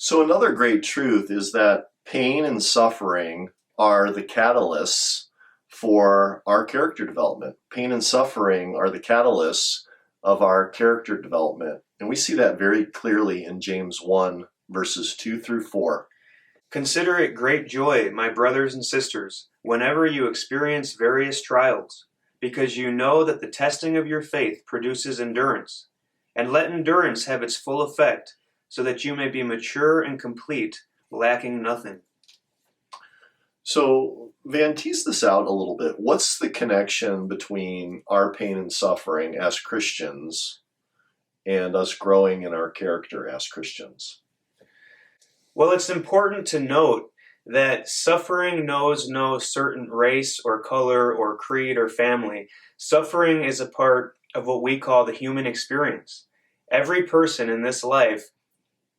So another great truth is that pain and suffering are the catalysts for our character development. Pain and suffering are the catalysts of our character development. And we see that very clearly in James 1, verses 2 through 4. Consider it great joy, my brothers and sisters, whenever you experience various trials, because you know that the testing of your faith produces endurance. And let endurance have its full effect, so that you may be mature and complete, lacking nothing. So, Van, tease this out a little bit. What's the connection between our pain and suffering as Christians and us growing in our character as Christians? Well, it's important to note that suffering knows no certain race or color or creed or family. Suffering is a part of what we call the human experience. Every person in this life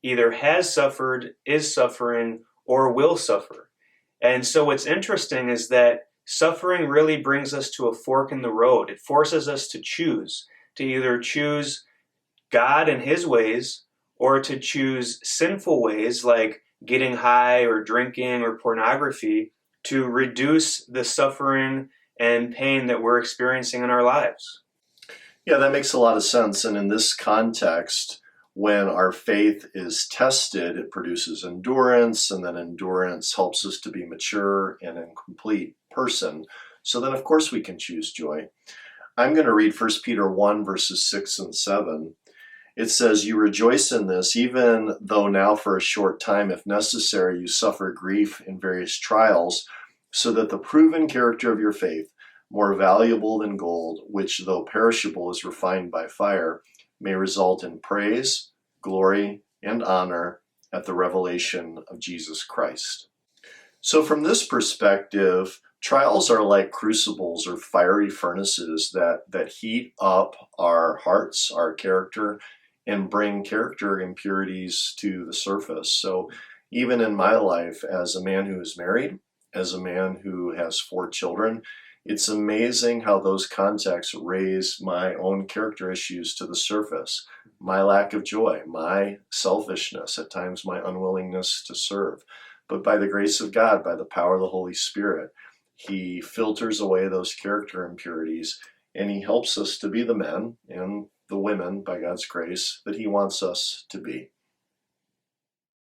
either has suffered, is suffering, or will suffer. And so what's interesting is that suffering really brings us to a fork in the road. It forces us to either choose God and his ways, or to choose sinful ways like getting high or drinking or pornography to reduce the suffering and pain that we're experiencing in our lives. Yeah, that makes a lot of sense. And in this context, when our faith is tested, it produces endurance, and then endurance helps us to be mature and a complete person. So then, of course, we can choose joy. I'm going to read 1 Peter 1, verses 6 and 7. It says, "You rejoice in this, even though now for a short time, if necessary, you suffer grief in various trials, so that the proven character of your faith, more valuable than gold, which though perishable is refined by fire, may result in praise, glory, and honor at the revelation of Jesus Christ." So from this perspective, trials are like crucibles or fiery furnaces that heat up our hearts, our character, and bring character impurities to the surface. So even in my life, as a man who is married, as a man who has 4 children, it's amazing how those contexts raise my own character issues to the surface. My lack of joy, my selfishness, at times my unwillingness to serve. But by the grace of God, by the power of the Holy Spirit, he filters away those character impurities, and he helps us to be the men and the women, by God's grace, that he wants us to be.